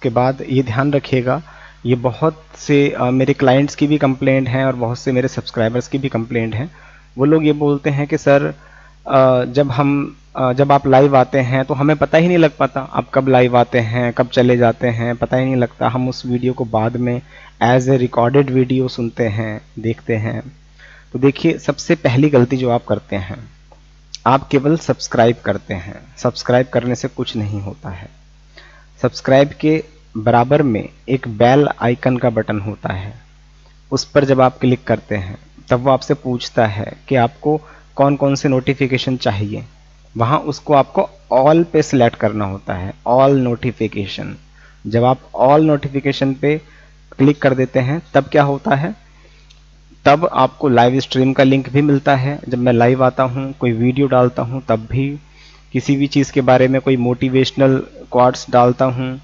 के बाद ये ध्यान रखिएगा, ये बहुत से मेरे क्लाइंट्स की भी कंप्लेंट है और बहुत से मेरे सब्सक्राइबर्स की भी कंप्लेंट है। वो लोग ये बोलते हैं कि सर जब आप लाइव आते हैं तो हमें पता ही नहीं लग पाता आप कब लाइव आते हैं, कब चले जाते हैं, पता ही नहीं लगता। हम उस वीडियो को बाद में एज ए रिकॉर्डेड वीडियो सुनते हैं, देखते हैं। तो देखिए, सबसे पहली गलती जो आप करते हैं, आप केवल सब्सक्राइब करते हैं। सब्सक्राइब करने से कुछ नहीं होता है। सब्सक्राइब के बराबर में एक बेल आइकन का बटन होता है, उस पर जब आप क्लिक करते हैं तब वो आपसे पूछता है कि आपको कौन कौन से नोटिफिकेशन चाहिए। वहाँ उसको आपको ऑल पे सिलेक्ट करना होता है, ऑल नोटिफिकेशन। जब आप ऑल नोटिफिकेशन पे क्लिक कर देते हैं तब क्या होता है, तब आपको लाइव स्ट्रीम का लिंक भी मिलता है। जब मैं लाइव आता हूँ, कोई वीडियो डालता हूँ, तब भी किसी भी चीज़ के बारे में कोई मोटिवेशनल क्वाट्स डालता हूँ,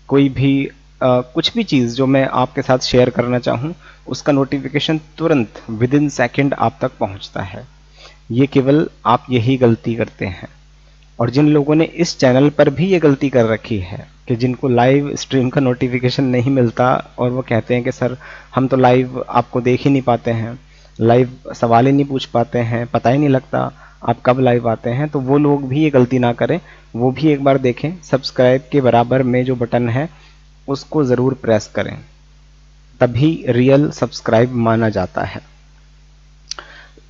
कोई भी कुछ भी चीज़ जो मैं आपके साथ शेयर करना चाहूँ, उसका नोटिफिकेशन तुरंत विद इन सेकेंड आप तक पहुँचता है। ये केवल आप यही गलती करते हैं। और जिन लोगों ने इस चैनल पर भी ये गलती कर रखी है कि जिनको लाइव स्ट्रीम का नोटिफिकेशन नहीं मिलता और वो कहते हैं कि सर हम तो लाइव आपको देख ही नहीं पाते हैं, लाइव सवाल ही नहीं पूछ पाते हैं, पता ही नहीं लगता आप कब लाइव आते हैं, तो वो लोग भी ये गलती ना करें। वो भी एक बार देखें, सब्सक्राइब के बराबर में जो बटन है उसको ज़रूर प्रेस करें, तभी रियल सब्सक्राइब माना जाता है।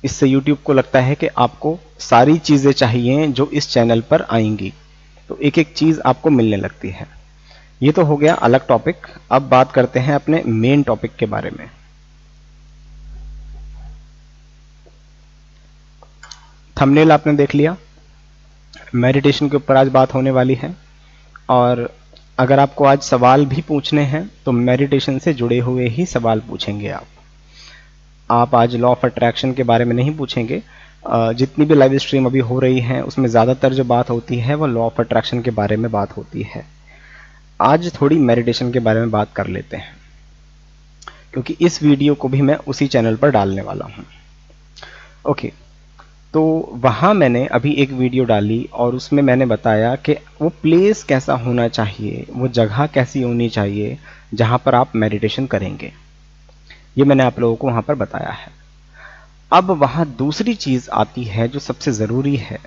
इससे YouTube को लगता है कि आपको सारी चीज़ें चाहिए जो इस चैनल पर आएंगी, तो एक एक चीज़ आपको मिलने लगती है। ये तो हो गया अलग टॉपिक। अब बात करते हैं अपने मेन टॉपिक के बारे में। थंबनेल आपने देख लिया, मेडिटेशन के ऊपर आज बात होने वाली है। और अगर आपको आज सवाल भी पूछने हैं तो मेडिटेशन से जुड़े हुए ही सवाल पूछेंगे आप आज लॉ ऑफ अट्रैक्शन के बारे में नहीं पूछेंगे। जितनी भी लाइव स्ट्रीम अभी हो रही है उसमें ज़्यादातर जो बात होती है वो लॉ ऑफ अट्रैक्शन के बारे में बात होती है। आज थोड़ी मेडिटेशन के बारे में बात कर लेते हैं, क्योंकि इस वीडियो को भी मैं उसी चैनल पर डालने वाला हूँ। ओके, तो वहाँ मैंने अभी एक वीडियो डाली और उसमें मैंने बताया कि वो प्लेस कैसा होना चाहिए, वो जगह कैसी होनी चाहिए जहाँ पर आप मेडिटेशन करेंगे। ये मैंने आप लोगों को वहाँ पर बताया है। अब वहाँ दूसरी चीज़ आती है जो सबसे ज़रूरी है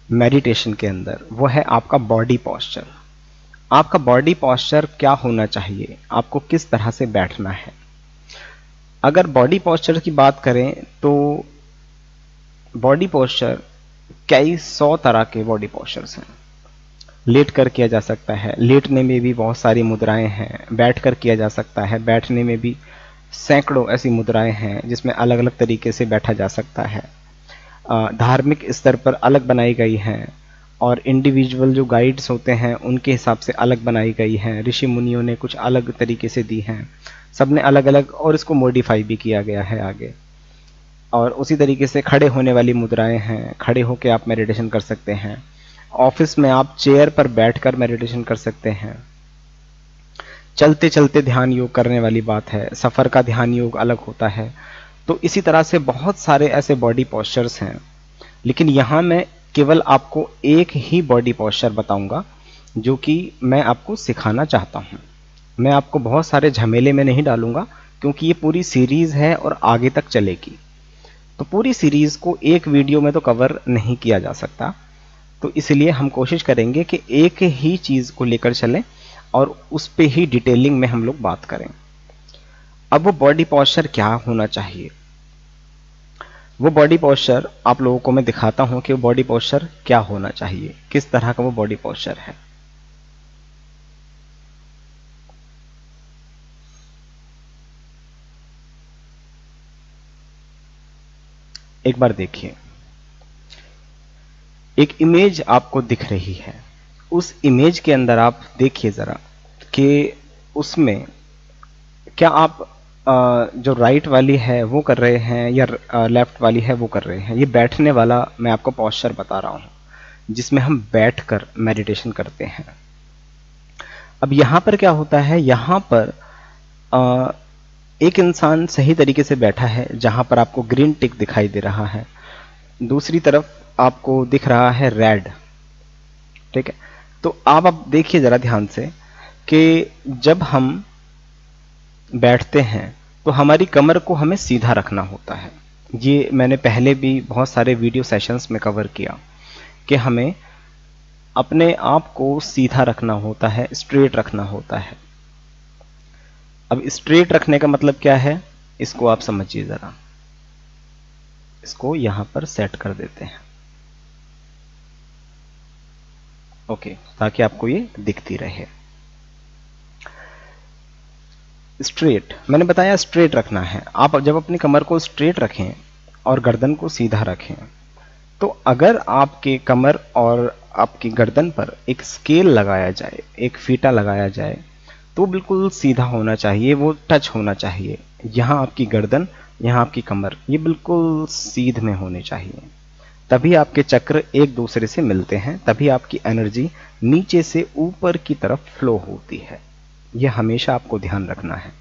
मेडिटेशन के अंदर, वो है आपका बॉडी पॉस्चर। आपका बॉडी पॉस्चर क्या होना चाहिए, आपको किस तरह से बैठना है। अगर बॉडी पॉस्चर की बात करें तो बॉडी पॉस्चर कई 100 तरह के बॉडी पॉस्चर्स हैं। लेट कर किया जा सकता है, लेटने में भी बहुत सारी मुद्राएं हैं। बैठ कर किया जा सकता है, बैठने में भी सैकड़ों ऐसी मुद्राएं हैं जिसमें अलग अलग तरीके से बैठा जा सकता है। धार्मिक स्तर पर अलग बनाई गई हैं और इंडिविजुअल जो गाइड्स होते हैं उनके हिसाब से अलग बनाई गई हैं। ऋषि मुनियों ने कुछ अलग तरीके से दी हैं, सब ने अलग अलग, और इसको मॉडिफाई भी किया गया है आगे। और उसी तरीके से खड़े होने वाली मुद्राएं हैं, खड़े होकर आप मेडिटेशन कर सकते हैं। ऑफिस में आप चेयर पर बैठकर मेडिटेशन कर सकते हैं। चलते चलते ध्यान योग करने वाली बात है, सफ़र का ध्यान योग अलग होता है। तो इसी तरह से बहुत सारे ऐसे बॉडी पॉस्चर्स हैं, लेकिन यहाँ मैं केवल आपको एक ही बॉडी पॉस्चर बताऊंगा जो कि मैं आपको सिखाना चाहता हूँ। मैं आपको बहुत सारे झमेले में नहीं डालूंगा, क्योंकि ये पूरी सीरीज़ है और आगे तक चलेगी। तो पूरी सीरीज़ को एक वीडियो में तो कवर नहीं किया जा सकता, तो इसलिए हम कोशिश करेंगे कि एक ही चीज़ को लेकर चलें और उस पे ही डिटेलिंग में हम लोग बात करें। अब वो बॉडी पॉस्चर क्या होना चाहिए, वो बॉडी पॉस्चर आप लोगों को मैं दिखाता हूं कि वो बॉडी पॉस्चर क्या होना चाहिए, किस तरह का वो बॉडी पॉस्चर है। एक बार देखिए, एक इमेज आपको दिख रही है। उस इमेज के अंदर आप देखिए ज़रा कि उसमें क्या आप जो राइट वाली है वो कर रहे हैं या लेफ्ट वाली है वो कर रहे हैं। ये बैठने वाला मैं आपको पॉस्चर बता रहा हूँ, जिसमें हम बैठकर मेडिटेशन करते हैं। अब यहाँ पर क्या होता है, यहाँ पर एक इंसान सही तरीके से बैठा है, जहाँ पर आपको ग्रीन टिक दिखाई दे रहा है, दूसरी तरफ आपको दिख रहा है रेड। ठीक है, तो आप अब देखिए ज़रा ध्यान से कि जब हम बैठते हैं तो हमारी कमर को हमें सीधा रखना होता है। ये मैंने पहले भी बहुत सारे वीडियो सेशंस में कवर किया कि हमें अपने आप को सीधा रखना होता है, स्ट्रेट रखना होता है। अब स्ट्रेट रखने का मतलब क्या है, इसको आप समझिए जरा। इसको यहां पर सेट कर देते हैं, ओके, ताकि आपको ये दिखती रहे। स्ट्रेट मैंने बताया, स्ट्रेट रखना है। आप जब अपनी कमर को स्ट्रेट रखें और गर्दन को सीधा रखें, तो अगर आपके कमर और आपकी गर्दन पर एक स्केल लगाया जाए, एक फीता लगाया जाए, तो बिल्कुल सीधा होना चाहिए, वो टच होना चाहिए। यहाँ आपकी गर्दन, यहाँ आपकी कमर, ये बिल्कुल सीध में होने चाहिए। तभी आपके चक्र एक दूसरे से मिलते हैं, तभी आपकी एनर्जी नीचे से ऊपर की तरफ फ्लो होती है। यह हमेशा आपको ध्यान रखना है।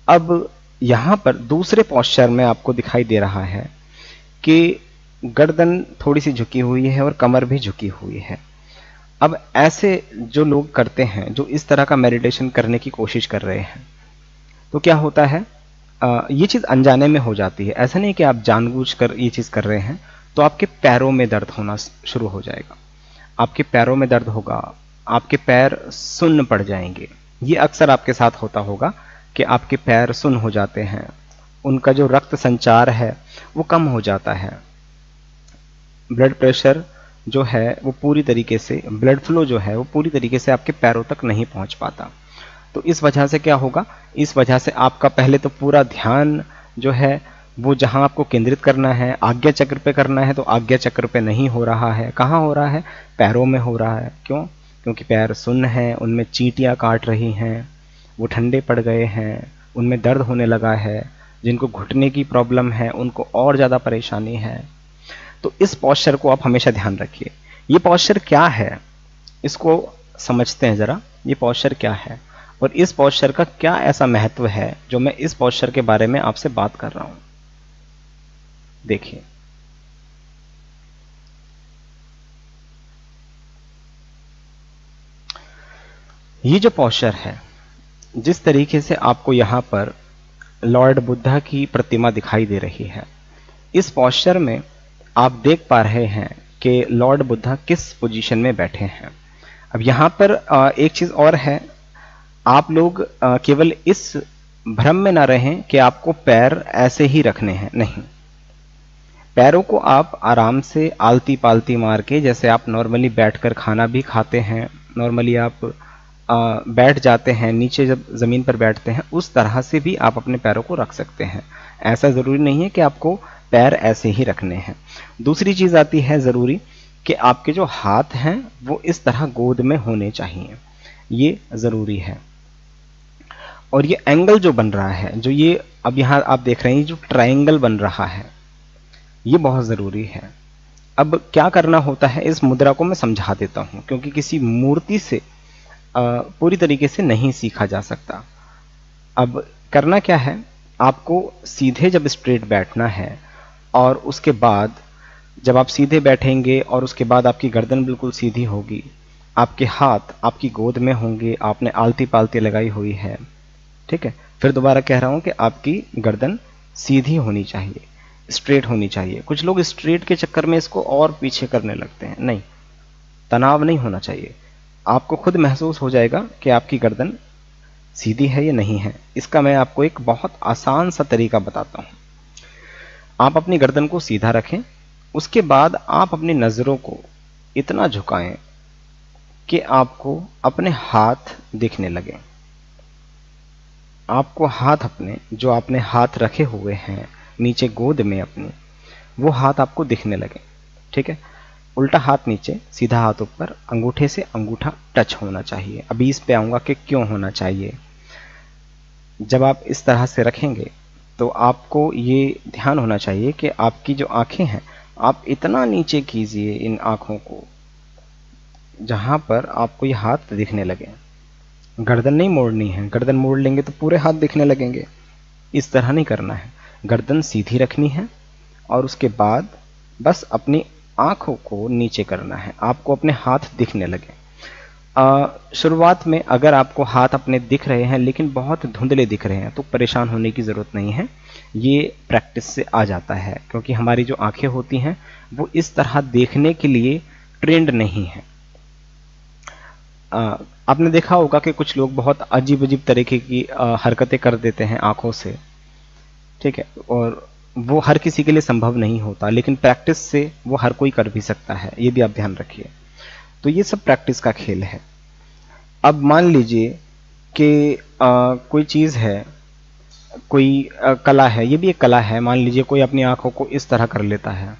अब यहां पर दूसरे पोस्चर में आपको दिखाई दे रहा है कि गर्दन थोड़ी सी झुकी हुई है और कमर भी झुकी हुई है। अब ऐसे जो लोग करते हैं, जो इस तरह का मेडिटेशन करने की कोशिश कर रहे हैं, तो क्या होता है, ये चीज अनजाने में हो जाती है। ऐसा नहीं कि आप जानबूझकर ये चीज कर रहे हैं, तो आपके पैरों में दर्द होना शुरू हो जाएगा। आपके पैरों में दर्द होगा, आपके पैर सुन्न पड़ जाएंगे। ये अक्सर आपके साथ होता होगा कि आपके पैर सुन्न हो जाते हैं, उनका जो रक्त संचार है वो कम हो जाता है। ब्लड प्रेशर जो है वो पूरी तरीके से, ब्लड फ्लो जो है वो पूरी तरीके से आपके पैरों तक नहीं पहुंच पाता। तो इस वजह से क्या होगा, इस वजह से आपका पहले तो पूरा ध्यान जो है वो जहां आपको केंद्रित करना है, आज्ञा चक्र पे करना है, तो आज्ञा चक्र पे नहीं हो रहा है। कहाँ हो रहा है, पैरों में हो रहा है। क्यों? क्योंकि पैर सुन्न हैं, उनमें चींटियां काट रही हैं, वो ठंडे पड़ गए हैं, उनमें दर्द होने लगा है। जिनको घुटने की प्रॉब्लम है उनको और ज़्यादा परेशानी है। तो इस पॉस्चर को आप हमेशा ध्यान रखिए। ये पॉस्चर क्या है, इसको समझते हैं ज़रा। ये पॉस्चर क्या है और इस पॉस्चर का क्या ऐसा महत्व है जो मैं इस पॉस्चर के बारे में आपसे बात कर रहा हूं। देखिए, ये जो पॉस्चर है, जिस तरीके से आपको यहां पर लॉर्ड बुद्धा की प्रतिमा दिखाई दे रही है, इस पॉस्चर में आप देख पा रहे हैं कि लॉर्ड बुद्धा किस पोजीशन में बैठे हैं। अब यहां पर एक चीज और है, आप लोग केवल इस भ्रम में ना रहें कि आपको पैर ऐसे ही रखने हैं। नहीं, पैरों को आप आराम से आलती पालती मार के, जैसे आप नॉर्मली बैठकर खाना भी खाते हैं, नॉर्मली आप बैठ जाते हैं नीचे जब जमीन पर बैठते हैं, उस तरह से भी आप अपने पैरों को रख सकते हैं। ऐसा जरूरी नहीं है कि आपको पैर ऐसे ही रखने हैं। दूसरी चीज आती है जरूरी कि आपके जो हाथ हैं वो इस तरह गोद में होने चाहिए, ये जरूरी है। और ये एंगल जो बन रहा है, जो ये अब यहां आप देख रहे हैं, जो ट्रायंगल बन रहा है, ये बहुत जरूरी है। अब क्या करना होता है, इस मुद्रा को मैं समझा देता हूं, क्योंकि किसी मूर्ति से पूरी तरीके से नहीं सीखा जा सकता। अब करना क्या है, आपको सीधे जब स्ट्रेट बैठना है और उसके बाद जब आप सीधे बैठेंगे और उसके बाद आपकी गर्दन बिल्कुल सीधी होगी, आपके हाथ आपकी गोद में होंगे, आपने आलती पालती लगाई हुई है, ठीक है। फिर दोबारा कह रहा हूं कि आपकी गर्दन सीधी होनी चाहिए, स्ट्रेट होनी चाहिए। कुछ लोग स्ट्रेट के चक्कर में इसको और पीछे करने लगते हैं। नहीं, तनाव नहीं होना चाहिए। आपको खुद महसूस हो जाएगा कि आपकी गर्दन सीधी है या नहीं है। इसका मैं आपको एक बहुत आसान सा तरीका बताता हूं। आप अपनी गर्दन को सीधा रखें, उसके बाद आप अपनी नजरों को इतना झुकाएं कि आपको अपने हाथ दिखने लगे। आपको हाथ अपने, जो आपने हाथ रखे हुए हैं नीचे गोद में अपनी, वो हाथ आपको दिखने लगे, ठीक है। उल्टा हाथ नीचे, सीधा हाथ ऊपर, अंगूठे से अंगूठा टच होना चाहिए। अभी इस पे आऊंगा कि क्यों होना चाहिए। जब आप इस तरह से रखेंगे तो आपको ये ध्यान होना चाहिए कि आपकी जो आंखें हैं, आप इतना नीचे कीजिए इन आंखों को जहां पर आपको ये हाथ दिखने लगे। गर्दन नहीं मोड़नी है, गर्दन मोड़ लेंगे तो पूरे हाथ दिखने लगेंगे। इस तरह नहीं करना है, गर्दन सीधी रखनी है और उसके बाद बस अपनी आंखों को नीचे करना है, आपको अपने हाथ दिखने लगे। शुरुआत में अगर आपको हाथ अपने दिख रहे हैं लेकिन बहुत धुंधले दिख रहे हैं तो परेशान होने की ज़रूरत नहीं है, ये प्रैक्टिस से आ जाता है, क्योंकि हमारी जो आंखें होती हैं वो इस तरह देखने के लिए ट्रेंड नहीं है। आपने देखा होगा कि कुछ लोग बहुत अजीब अजीब तरीके की हरकतें कर देते हैं आंखों से, ठीक है, और वो हर किसी के लिए संभव नहीं होता, लेकिन प्रैक्टिस से वो हर कोई कर भी सकता है, ये भी आप ध्यान रखिए। तो ये सब प्रैक्टिस का खेल है। अब मान लीजिए कि कोई चीज़ है, कोई कला है, ये भी एक कला है। मान लीजिए कोई अपनी आंखों को इस तरह कर लेता है,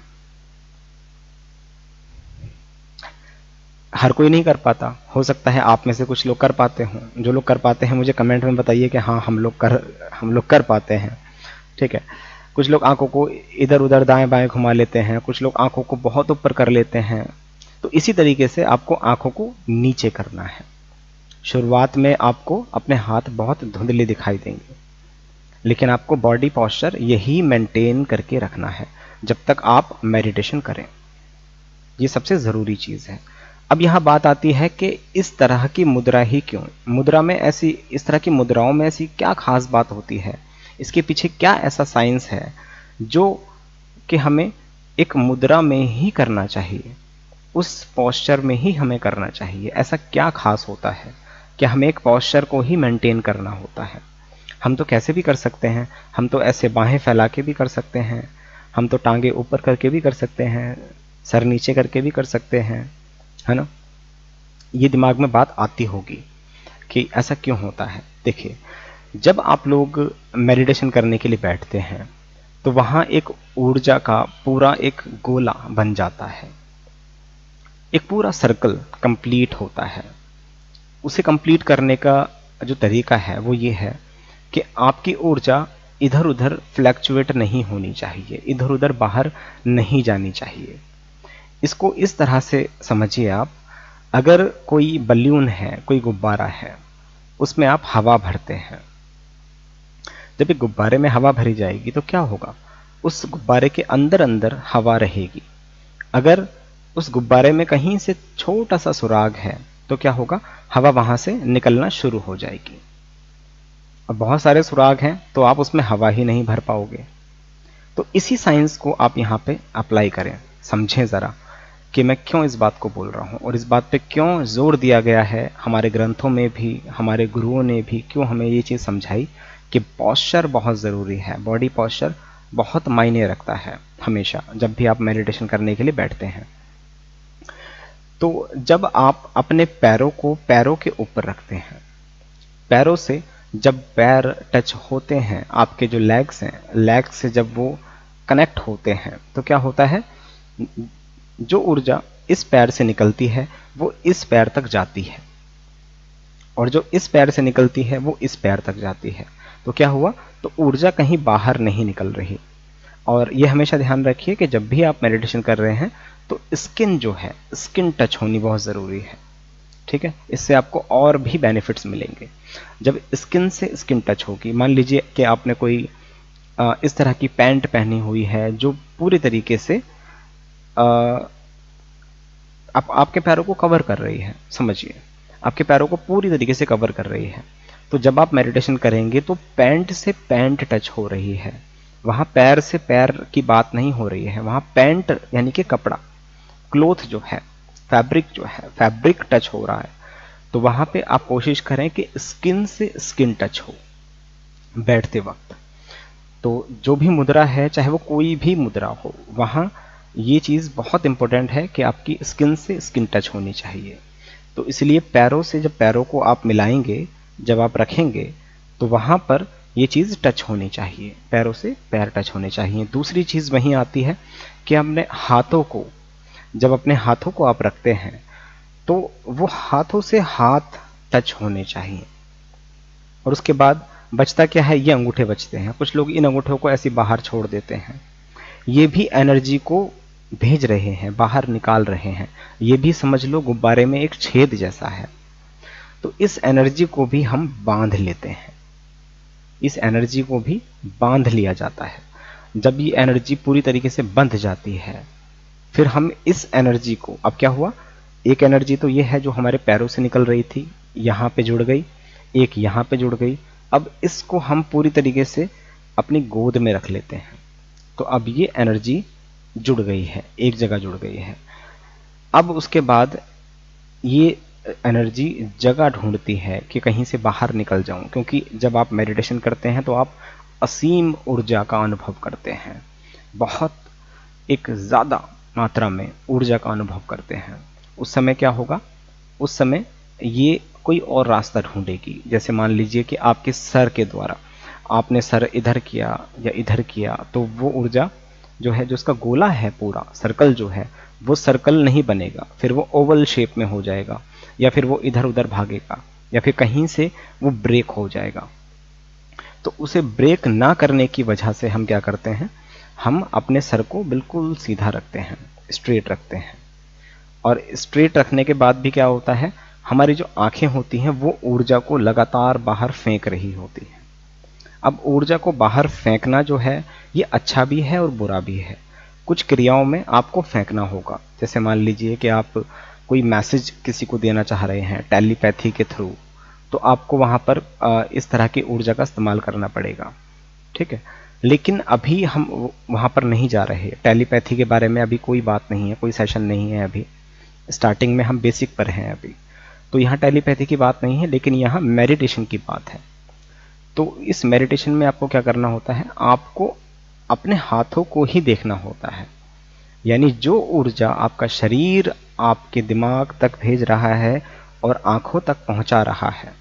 हर कोई नहीं कर पाता, हो सकता है आप में से कुछ लोग कर पाते हों। जो लोग कर पाते हैं मुझे कमेंट में बताइए कि हाँ हम लोग कर पाते हैं, ठीक है। कुछ लोग आंखों को इधर उधर दाएं बाएं घुमा लेते हैं, कुछ लोग आंखों को बहुत ऊपर कर लेते हैं। तो इसी तरीके से आपको आंखों को नीचे करना है। शुरुआत में आपको अपने हाथ बहुत धुंधले दिखाई देंगे, लेकिन आपको बॉडी पोस्चर यही मेंटेन करके रखना है जब तक आप मेडिटेशन करें। ये सबसे ज़रूरी चीज़ है। अब यहाँ बात आती है कि इस तरह की मुद्रा ही क्यों, मुद्रा में ऐसी, इस तरह की मुद्राओं में ऐसी क्या खास बात होती है, इसके पीछे क्या ऐसा साइंस है जो कि हमें एक मुद्रा में ही करना चाहिए, उस पोस्चर में ही हमें करना चाहिए। ऐसा क्या खास होता है कि हमें एक पोस्चर को ही मेंटेन करना होता है। हम तो कैसे भी कर सकते हैं, हम तो ऐसे बाहें फैला के भी कर सकते हैं, हम तो टांगे ऊपर करके भी कर सकते हैं, सर नीचे करके भी कर सकते हैं, है ना। ये दिमाग में बात आती होगी कि ऐसा क्यों होता है। देखिए, जब आप लोग मेडिटेशन करने के लिए बैठते हैं तो वहाँ एक ऊर्जा का पूरा एक गोला बन जाता है, एक पूरा सर्कल कंप्लीट होता है। उसे कंप्लीट करने का जो तरीका है वो ये है कि आपकी ऊर्जा इधर उधर फ्लैक्चुएट नहीं होनी चाहिए, इधर उधर बाहर नहीं जानी चाहिए। इसको इस तरह से समझिए आप, अगर कोई बलून है, कोई गुब्बारा है, उसमें आप हवा भरते हैं। जब एक गुब्बारे में हवा भरी जाएगी तो क्या होगा, उस गुब्बारे के अंदर अंदर हवा रहेगी। अगर उस गुब्बारे में कहीं से छोटा सा सुराग है तो क्या होगा, हवा वहां से निकलना शुरू हो जाएगी। अब बहुत सारे सुराग हैं तो आप उसमें हवा ही नहीं भर पाओगे। तो इसी साइंस को आप यहाँ पे अप्लाई करें, समझें ज़रा कि मैं क्यों इस बात को बोल रहा हूँ और इस बात पे क्यों जोर दिया गया है। हमारे ग्रंथों में भी, हमारे गुरुओं ने भी क्यों हमें ये चीज़ समझाई कि पोस्चर बहुत ज़रूरी है, बॉडी पोस्चर बहुत मायने रखता है हमेशा जब भी आप मेडिटेशन करने के लिए बैठते हैं। तो जब आप अपने पैरों को पैरों के ऊपर रखते हैं, पैरों से जब पैर टच होते हैं, आपके जो लेग्स हैं, लेग्स से जब वो कनेक्ट होते हैं तो क्या होता है, जो ऊर्जा इस पैर से निकलती है वो इस पैर तक जाती है, और जो इस पैर से निकलती है वो इस पैर तक जाती है। तो क्या हुआ, तो ऊर्जा कहीं बाहर नहीं निकल रही। और ये हमेशा ध्यान रखिए कि जब भी आप मेडिटेशन कर रहे हैं तो स्किन जो है, स्किन टच होनी बहुत ज़रूरी है, ठीक है। इससे आपको और भी बेनिफिट्स मिलेंगे। जब स्किन से स्किन टच होगी, मान लीजिए कि आपने कोई इस तरह की पैंट पहनी हुई है जो पूरी तरीके से आपके पैरों को कवर कर रही है, समझिए आपके पैरों को पूरी तरीके से कवर कर रही है। तो जब आप मेडिटेशन करेंगे तो पैंट से पैंट टच हो रही है, वहां पैर से पैर की बात नहीं हो रही है, वहां पैंट यानी कि कपड़ा, क्लोथ जो है, फैब्रिक जो है, फैब्रिक टच हो रहा है। तो वहां पे आप कोशिश करें कि स्किन से स्किन टच हो बैठते वक्त। तो जो भी मुद्रा है, चाहे वो कोई भी मुद्रा हो, वहां ये चीज़ बहुत इंपॉर्टेंट है कि आपकी स्किन से स्किन टच होनी चाहिए। तो इसलिए पैरों से जब पैरों को आप मिलाएंगे, जब आप रखेंगे, तो वहां पर ये चीज़ टच होनी चाहिए, पैरों से पैर टच होने चाहिए। दूसरी चीज़ वहीं आती है कि अपने हाथों को, जब अपने हाथों को आप रखते हैं तो वो हाथों से हाथ टच होने चाहिए। और उसके बाद बचता क्या है, ये अंगूठे बचते हैं। कुछ लोग इन अंगूठों को ऐसे बाहर छोड़ देते हैं, ये भी एनर्जी को भेज रहे हैं, बाहर निकाल रहे हैं। ये भी समझ लो गुब्बारे में एक छेद जैसा है। तो इस एनर्जी को भी हम बांध लेते हैं, इस एनर्जी को भी बांध लिया जाता है। जब ये एनर्जी पूरी तरीके से बंध जाती है, फिर हम इस एनर्जी को, अब क्या हुआ, एक एनर्जी तो ये है जो हमारे पैरों से निकल रही थी, यहाँ पे जुड़ गई, एक यहाँ पे जुड़ गई। अब इसको हम पूरी तरीके से अपनी गोद में रख लेते हैं, तो अब ये एनर्जी जुड़ गई है, एक जगह जुड़ गई है। अब उसके बाद ये एनर्जी जगह ढूंढती है कि कहीं से बाहर निकल जाऊं, क्योंकि जब आप मेडिटेशन करते हैं तो आप असीम ऊर्जा का अनुभव करते हैं, बहुत एक ज़्यादा मात्रा में ऊर्जा का अनुभव करते हैं। उस समय क्या होगा, उस समय ये कोई और रास्ता ढूंढेगी। जैसे मान लीजिए कि आपके सर के द्वारा आपने सर इधर किया या इधर किया, तो वो ऊर्जा जो है, जो उसका गोला है पूरा सर्कल जो है, वो सर्कल नहीं बनेगा, फिर वो ओवल शेप में हो जाएगा, या फिर वो इधर उधर भागेगा, या फिर कहीं से वो ब्रेक हो जाएगा। तो उसे ब्रेक ना करने की वजह से हम क्या करते हैं, हम अपने सर को बिल्कुल सीधा रखते हैं, स्ट्रेट रखते हैं। और स्ट्रेट रखने के बाद भी क्या होता है, हमारी जो आंखें होती हैं वो ऊर्जा को लगातार बाहर फेंक रही होती हैं। अब ऊर्जा को बाहर फेंकना जो है, ये अच्छा भी है और बुरा भी है। कुछ क्रियाओं में आपको फेंकना होगा, जैसे मान लीजिए कि आप कोई मैसेज किसी को देना चाह रहे हैं टेलीपैथी के थ्रू, तो आपको वहां पर इस तरह की ऊर्जा का इस्तेमाल करना पड़ेगा, ठीक है। लेकिन अभी हम वहां पर नहीं जा रहे, टेलीपैथी के बारे में अभी कोई बात नहीं है, कोई सेशन नहीं है, अभी स्टार्टिंग में हम बेसिक पर हैं अभी, तो यहाँ टेलीपैथी की बात नहीं है, लेकिन यहाँ मेडिटेशन की बात है। तो इस मेडिटेशन में आपको क्या करना होता है, आपको अपने हाथों को ही देखना होता है, यानी जो ऊर्जा आपका शरीर आपके दिमाग तक भेज रहा है और आंखों तक पहुंचा रहा है,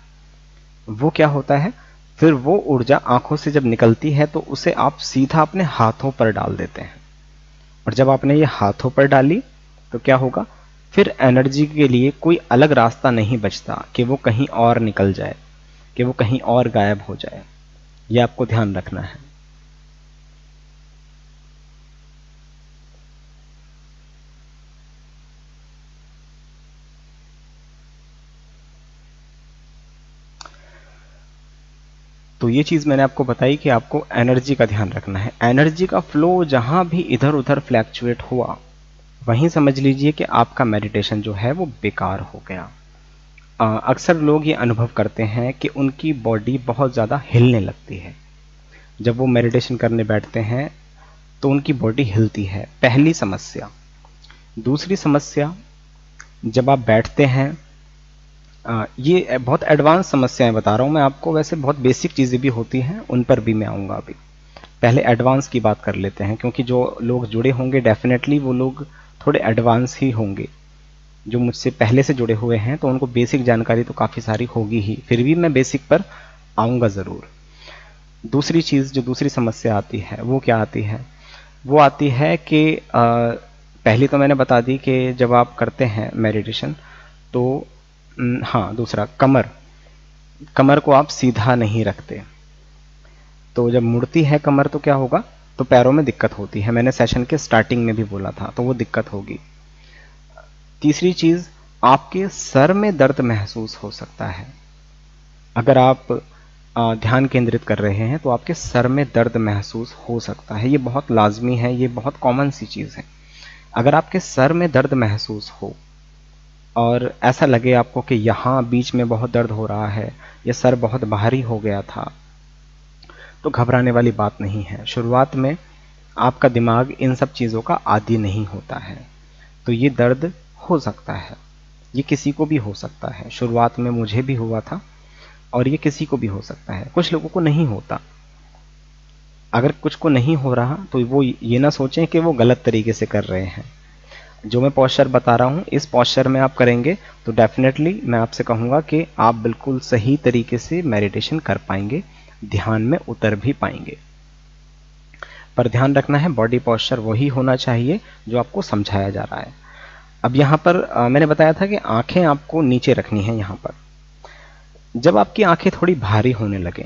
वो क्या होता है, फिर वो ऊर्जा आंखों से जब निकलती है तो उसे आप सीधा अपने हाथों पर डाल देते हैं। और जब आपने ये हाथों पर डाली तो क्या होगा, फिर एनर्जी के लिए कोई अलग रास्ता नहीं बचता कि वो कहीं और निकल जाए, कि वो कहीं और गायब हो जाए। ये आपको ध्यान रखना है। तो ये चीज़ मैंने आपको बताई कि आपको एनर्जी का ध्यान रखना है। एनर्जी का फ्लो जहां भी इधर उधर फ्लैक्चुएट हुआ, वहीं समझ लीजिए कि आपका मेडिटेशन जो है वो बेकार हो गया। अक्सर लोग ये अनुभव करते हैं कि उनकी बॉडी बहुत ज़्यादा हिलने लगती है। जब वो मेडिटेशन करने बैठते हैं तो उनकी बॉडी हिलती है, पहली समस्या। दूसरी समस्या, जब आप बैठते हैं, ये बहुत एडवांस समस्याएं बता रहा हूं मैं आपको, वैसे बहुत बेसिक चीज़ें भी होती हैं, उन पर भी मैं आऊँगा। अभी पहले एडवांस की बात कर लेते हैं, क्योंकि जो लोग जुड़े होंगे डेफिनेटली वो लोग थोड़े एडवांस ही होंगे। जो मुझसे पहले से जुड़े हुए हैं तो उनको बेसिक जानकारी तो काफ़ी सारी होगी ही, फिर भी मैं बेसिक पर आऊँगा ज़रूर। दूसरी चीज़, जो दूसरी समस्या आती है वो क्या आती है, वो आती है कि पहली तो मैंने बता दी कि जब आप करते हैं मेडिटेशन तो हाँ, दूसरा कमर को आप सीधा नहीं रखते, तो जब मुड़ती है कमर तो क्या होगा, तो पैरों में दिक्कत होती है। मैंने सेशन के स्टार्टिंग में भी बोला था, तो वो दिक्कत होगी। तीसरी चीज, आपके सर में दर्द महसूस हो सकता है। अगर आप ध्यान केंद्रित कर रहे हैं तो आपके सर में दर्द महसूस हो सकता है, ये बहुत लाजमी है, ये बहुत कॉमन सी चीज़ है। अगर आपके सर में दर्द महसूस हो और ऐसा लगे आपको कि यहाँ बीच में बहुत दर्द हो रहा है या सर बहुत भारी हो गया था, तो घबराने वाली बात नहीं है। शुरुआत में आपका दिमाग इन सब चीज़ों का आदी नहीं होता है, तो ये दर्द हो सकता है, ये किसी को भी हो सकता है। शुरुआत में मुझे भी हुआ था और ये किसी को भी हो सकता है, कुछ लोगों को नहीं होता। अगर कुछ को नहीं हो रहा तो वो ये ना सोचें कि वो गलत तरीके से कर रहे हैं। जो मैं पॉस्चर बता रहा हूँ, इस पॉस्चर में आप करेंगे तो डेफिनेटली मैं आपसे कहूँगा कि आप बिल्कुल सही तरीके से मेडिटेशन कर पाएंगे, ध्यान में उतर भी पाएंगे। पर ध्यान रखना है, बॉडी पॉस्चर वही होना चाहिए जो आपको समझाया जा रहा है। अब यहाँ पर मैंने बताया था कि आंखें आपको नीचे रखनी है। यहाँ पर जब आपकी आंखें थोड़ी भारी होने लगें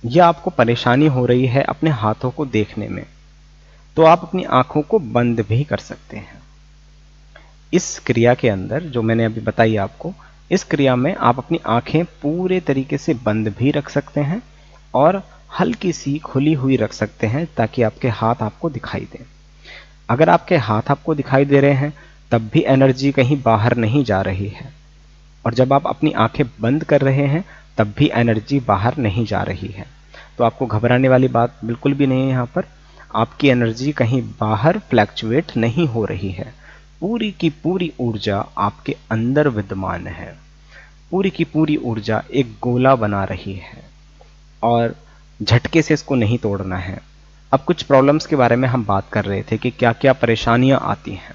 या आपको परेशानी हो रही है अपने हाथों को देखने में, तो आप अपनी आंखों को बंद भी कर सकते हैं। इस क्रिया के अंदर जो मैंने अभी बताई आपको, इस क्रिया में आप अपनी आंखें पूरे तरीके से बंद भी रख सकते हैं और हल्की सी खुली हुई रख सकते हैं, ताकि आपके हाथ आपको दिखाई दें। अगर आपके हाथ आपको दिखाई दे रहे हैं तब भी एनर्जी कहीं बाहर नहीं जा रही है, और जब आप अपनी आंखें बंद कर रहे हैं तब भी एनर्जी बाहर नहीं जा रही है। तो आपको घबराने वाली बात बिल्कुल भी नहीं है। यहाँ पर आपकी एनर्जी कहीं बाहर फ्लैक्चुएट नहीं हो रही है। पूरी की पूरी ऊर्जा आपके अंदर विद्यमान है। पूरी की पूरी ऊर्जा एक गोला बना रही है और झटके से इसको नहीं तोड़ना है। अब कुछ प्रॉब्लम्स के बारे में हम बात कर रहे थे कि क्या क्या परेशानियां आती हैं।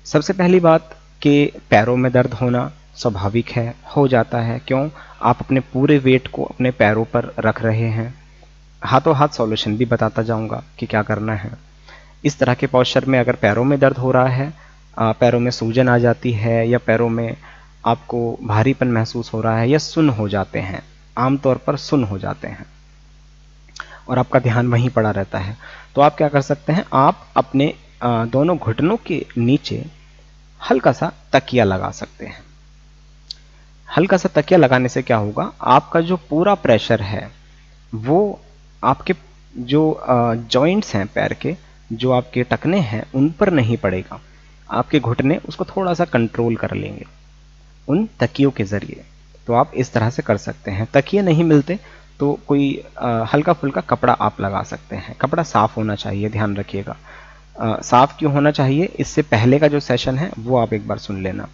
सबसे पहली बात कि पैरों में दर्द होना स्वाभाविक है, हो जाता है। क्यों? आप अपने पूरे वेट को अपने पैरों पर रख रहे हैं। हाथों हाथ सॉल्यूशन भी बताता जाऊंगा कि क्या करना है। इस तरह के पॉस्चर में अगर पैरों में दर्द हो रहा है, पैरों में सूजन आ जाती है, या पैरों में आपको भारीपन महसूस हो रहा है, या सुन्न हो जाते हैं, आमतौर पर सुन्न हो जाते हैं और आपका ध्यान वहीं पड़ा रहता है, तो आप क्या कर सकते हैं, आप अपने दोनों घुटनों के नीचे हल्का सा तकिया लगा सकते हैं। हल्का सा तकिया लगाने से क्या होगा, आपका जो पूरा प्रेशर है वो आपके जो जॉइंट्स हैं पैर के, जो आपके टखने हैं, उन पर नहीं पड़ेगा। आपके घुटने उसको थोड़ा सा कंट्रोल कर लेंगे उन तकियों के जरिए। तो आप इस तरह से कर सकते हैं। तकिए नहीं मिलते तो कोई हल्का फुल्का कपड़ा आप लगा सकते हैं। कपड़ा साफ होना चाहिए, ध्यान रखिएगा। साफ क्यों होना चाहिए, इससे पहले का जो सेशन है वो आप एक बार सुन लेना।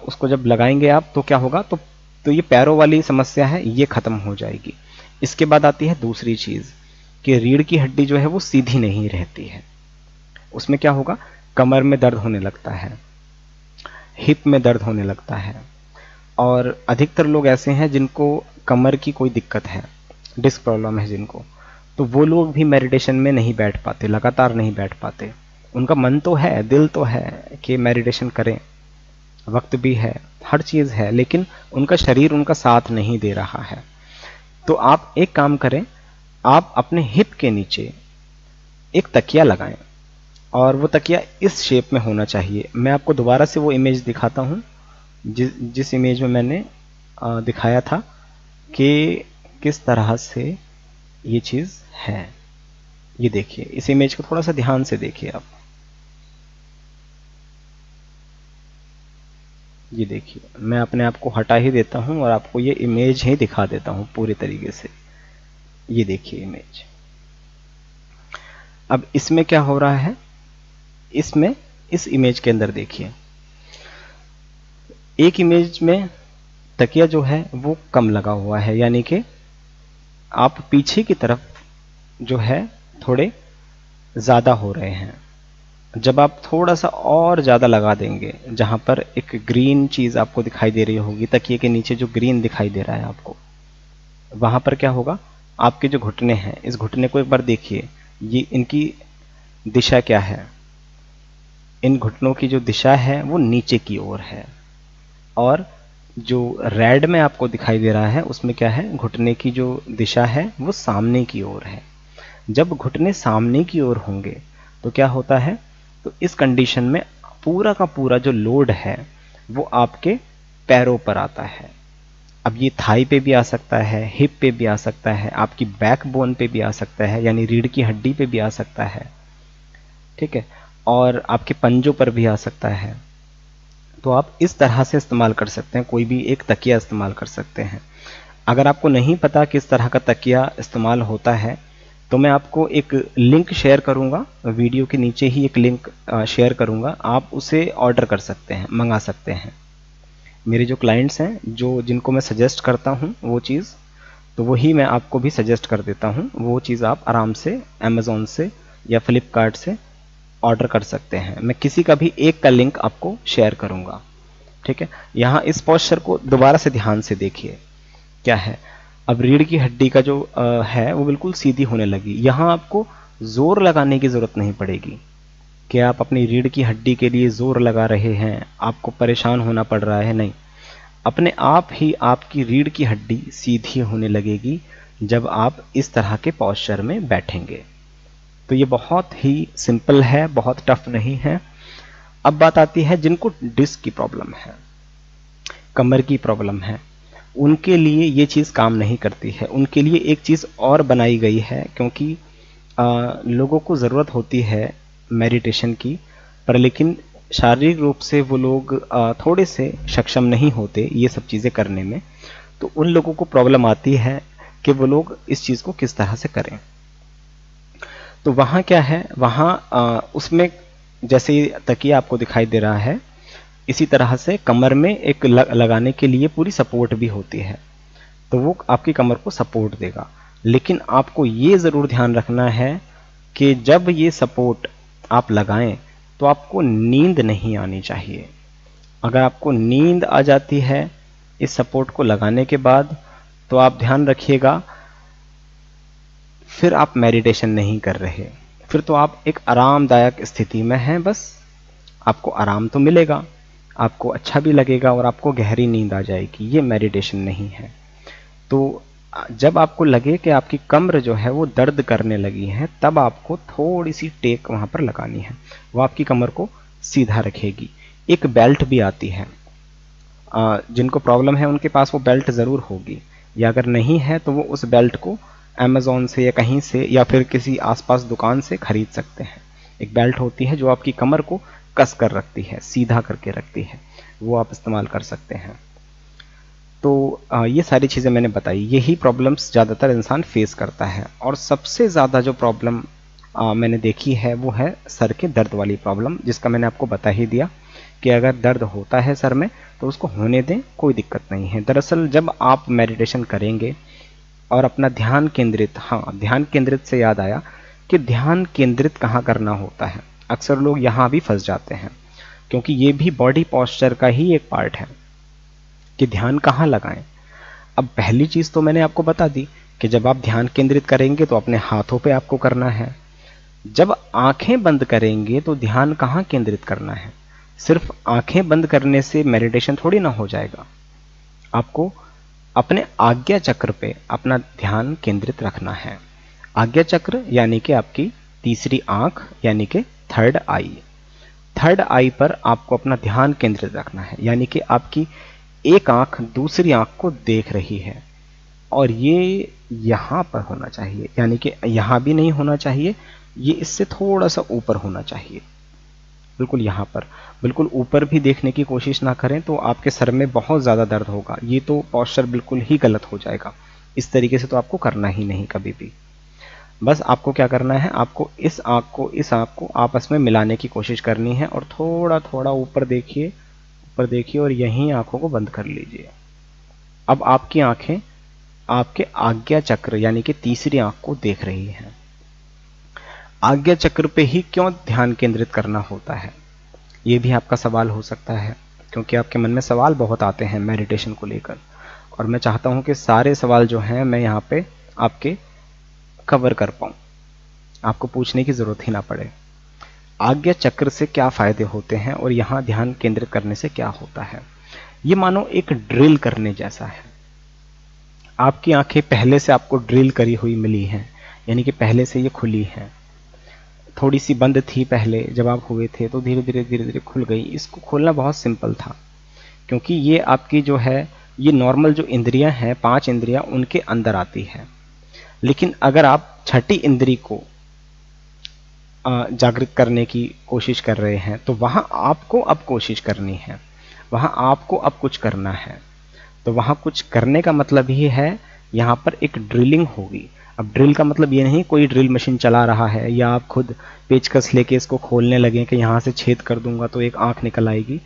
उसको जब लगाएंगे आप तो क्या होगा, तो ये पैरों वाली समस्या है, ये खत्म हो जाएगी। इसके बाद आती है दूसरी चीज कि रीढ़ की हड्डी जो है वो सीधी नहीं रहती है। उसमें क्या होगा, कमर में दर्द होने लगता है, हिप में दर्द होने लगता है, और अधिकतर लोग ऐसे हैं जिनको कमर की कोई दिक्कत है, डिस्क प्रॉब्लम है जिनको, तो वो लोग भी मेडिटेशन में नहीं बैठ पाते, लगातार नहीं बैठ पाते। उनका मन तो है, दिल तो है कि मेडिटेशन करें, वक्त भी है, हर चीज है, लेकिन उनका शरीर उनका साथ नहीं दे रहा है। तो आप एक काम करें, आप अपने हिप के नीचे एक तकिया लगाएं, और वो तकिया इस शेप में होना चाहिए। मैं आपको दोबारा से वो इमेज दिखाता हूं जिस इमेज में मैंने दिखाया था कि किस तरह से ये चीज है। ये देखिए, इस इमेज को थोड़ा सा ध्यान से देखिए आप। ये देखिए, मैं अपने आप को हटा ही देता हूं और आपको ये इमेज ही दिखा देता हूं पूरी तरीके से। ये देखिए इमेज। अब इसमें क्या हो रहा है, इसमें इस इमेज के अंदर देखिए, एक इमेज में तकिया जो है वो कम लगा हुआ है, यानी कि आप पीछे की तरफ जो है थोड़े ज्यादा हो रहे हैं। जब आप थोड़ा सा और ज्यादा लगा देंगे, जहां पर एक ग्रीन चीज आपको दिखाई दे रही होगी, तकिए के नीचे जो ग्रीन दिखाई दे रहा है आपको, वहां पर क्या होगा, आपके जो घुटने हैं, इस घुटने को एक बार देखिए, ये इनकी दिशा क्या है। इन घुटनों की जो दिशा है वो नीचे की ओर है, और जो रेड में आपको दिखाई दे रहा है उसमें क्या है, घुटने की जो दिशा है वो सामने की ओर है। जब घुटने सामने की ओर होंगे तो क्या होता है, तो इस कंडीशन में पूरा का पूरा जो लोड है वो आपके पैरों पर आता है। अब ये थाई पे भी आ सकता है, हिप पे भी आ सकता है, आपकी बैक बोन पे भी आ सकता है, यानी रीढ़ की हड्डी पे भी आ सकता है, ठीक है, और आपके पंजों पर भी आ सकता है। तो आप इस तरह से इस्तेमाल कर सकते हैं, कोई भी एक तकिया इस्तेमाल कर सकते हैं। अगर आपको नहीं पता किस तरह का तकिया इस्तेमाल होता है तो मैं आपको एक लिंक शेयर करूंगा, वीडियो के नीचे ही एक लिंक शेयर करूंगा, आप उसे ऑर्डर कर सकते हैं, मंगा सकते हैं। मेरे जो क्लाइंट्स हैं, जिनको मैं सजेस्ट करता हूं वो चीज़, तो वही मैं आपको भी सजेस्ट कर देता हूं। वो चीज़ आप आराम से अमेज़ॉन से या फ्लिपकार्ट से ऑर्डर कर सकते हैं। मैं किसी का भी एक का लिंक आपको शेयर करूंगा, ठीक है। यहाँ इस पोस्चर को दोबारा से ध्यान से देखिए, क्या है, अब रीढ़ की हड्डी का जो है वो बिल्कुल सीधी होने लगी। यहाँ आपको जोर लगाने की जरूरत नहीं पड़ेगी कि आप अपनी रीढ़ की हड्डी के लिए जोर लगा रहे हैं, आपको परेशान होना पड़ रहा है, नहीं। अपने आप ही आपकी रीढ़ की हड्डी सीधी होने लगेगी जब आप इस तरह के पोस्चर में बैठेंगे। तो ये बहुत ही सिंपल है, बहुत टफ नहीं है। अब बात आती है जिनको डिस्क की प्रॉब्लम है, कमर की प्रॉब्लम है, उनके लिए ये चीज काम नहीं करती है। उनके लिए एक चीज और बनाई गई है, क्योंकि लोगों को जरूरत होती है मेडिटेशन की, पर लेकिन शारीरिक रूप से वो लोग थोड़े से सक्षम नहीं होते ये सब चीज़ें करने में, तो उन लोगों को प्रॉब्लम आती है कि वो लोग इस चीज़ को किस तरह से करें। तो वहाँ क्या है, वहाँ उसमें जैसे तकिया आपको दिखाई दे रहा है, इसी तरह से कमर में एक लगाने के लिए पूरी सपोर्ट भी होती है, तो वो आपकी कमर को सपोर्ट देगा। लेकिन आपको ये ज़रूर ध्यान रखना है कि जब ये सपोर्ट आप लगाएं तो आपको नींद नहीं आनी चाहिए। अगर आपको नींद आ जाती है इस सपोर्ट को लगाने के बाद, तो आप ध्यान रखिएगा फिर आप मेडिटेशन नहीं कर रहे, फिर तो आप एक आरामदायक स्थिति में हैं, बस आपको आराम तो मिलेगा, आपको अच्छा भी लगेगा और आपको गहरी नींद आ जाएगी, ये मेडिटेशन नहीं है। तो जब आपको लगे कि आपकी कमर जो है वो दर्द करने लगी है, तब आपको थोड़ी सी टेक वहां पर लगानी है, वो आपकी कमर को सीधा रखेगी। एक बेल्ट भी आती है, जिनको प्रॉब्लम है उनके पास वो बेल्ट ज़रूर होगी, या अगर नहीं है तो वो उस बेल्ट को अमेज़ॉन से या कहीं से या फिर किसी आसपास दुकान से खरीद सकते हैं। एक बेल्ट होती है जो आपकी कमर को कस कर रखती है, सीधा करके रखती है, वो आप इस्तेमाल कर सकते हैं। तो ये सारी चीज़ें मैंने बताई, यही प्रॉब्लम्स ज़्यादातर इंसान फेस करता है। और सबसे ज़्यादा जो प्रॉब्लम मैंने देखी है वो है सर के दर्द वाली प्रॉब्लम, जिसका मैंने आपको बता ही दिया कि अगर दर्द होता है सर में तो उसको होने दें, कोई दिक्कत नहीं है। दरअसल जब आप मेडिटेशन करेंगे और अपना ध्यान केंद्रित, हाँ ध्यान केंद्रित से याद आया कि ध्यान केंद्रित कहाँ करना होता है। अक्सर लोग यहाँ भी फंस जाते हैं, क्योंकि ये भी बॉडी पॉस्चर का ही एक पार्ट है कि ध्यान कहाँ लगाएं। अब पहली चीज़ तो मैंने आपको बता दी कि जब आप ध्यान केंद्रित करेंगे तो अपने हाथों पे आपको करना है। जब आंखें बंद करेंगे तो ध्यान कहाँ केंद्रित करना है। सिर्फ आंखें बंद करने से मेडिटेशन थोड़ी ना हो जाएगा, आपको अपने आज्ञा चक्र पे अपना ध्यान केंद्रित रखना है। आज्ञा चक्र यानी कि आपकी तीसरी आंख, यानी कि थर्ड आई। थर्ड आई पर आपको अपना ध्यान केंद्रित रखना है, यानी कि आपकी एक आंख दूसरी आंख को देख रही है, और ये यहां पर होना चाहिए, यानी कि यहां भी नहीं होना चाहिए, ये इससे थोड़ा सा ऊपर होना चाहिए, बिल्कुल यहां पर। बिल्कुल ऊपर भी देखने की कोशिश ना करें तो आपके सर में बहुत ज़्यादा दर्द होगा, ये तो पॉस्चर बिल्कुल ही गलत हो जाएगा। इस तरीके से तो आपको करना ही नहीं कभी भी। बस आपको क्या करना है, आपको इस आंख को आपस में मिलाने की कोशिश करनी है, और थोड़ा थोड़ा ऊपर देखिए और यहीं आंखों को बंद कर लीजिए। अब आपकी आंखें आपके आज्ञा चक्र यानी कि तीसरी आंख को देख रही हैं। आज्ञा चक्र पे ही क्यों ध्यान केंद्रित करना होता है, ये भी आपका सवाल हो सकता है, क्योंकि आपके मन में सवाल बहुत आते हैं मेडिटेशन को लेकर, और मैं चाहता हूं कि सारे सवाल जो हैं मैं यहाँ पे आपके कवर कर पाऊं, आपको पूछने की जरूरत ही ना पड़े। आज्ञा चक्र से क्या फायदे होते हैं और यहाँ ध्यान केंद्रित करने से क्या होता है। ये मानो एक ड्रिल करने जैसा है। आपकी आंखें पहले से आपको ड्रिल करी हुई मिली हैं, यानी कि पहले से ये खुली हैं। थोड़ी सी बंद थी पहले जब आप हुए थे, तो धीरे धीरे खुल गई। इसको खोलना बहुत सिंपल था, क्योंकि ये आपकी जो है ये नॉर्मल जो इंद्रियां हैं, 5 इंद्रियां, उनके अंदर आती है। लेकिन अगर आप छठी इंद्री को जागृत करने की कोशिश कर रहे हैं, तो वहां आपको अब कोशिश करनी है, वहां आपको अब कुछ करना है। तो वहां कुछ करने का मतलब ही है यहाँ पर एक ड्रिलिंग होगी। अब ड्रिल का मतलब ये नहीं कोई ड्रिल मशीन चला रहा है या आप खुद पेचकस लेके इसको खोलने लगे कि यहाँ से छेद कर दूंगा तो एक आंख निकल आएगी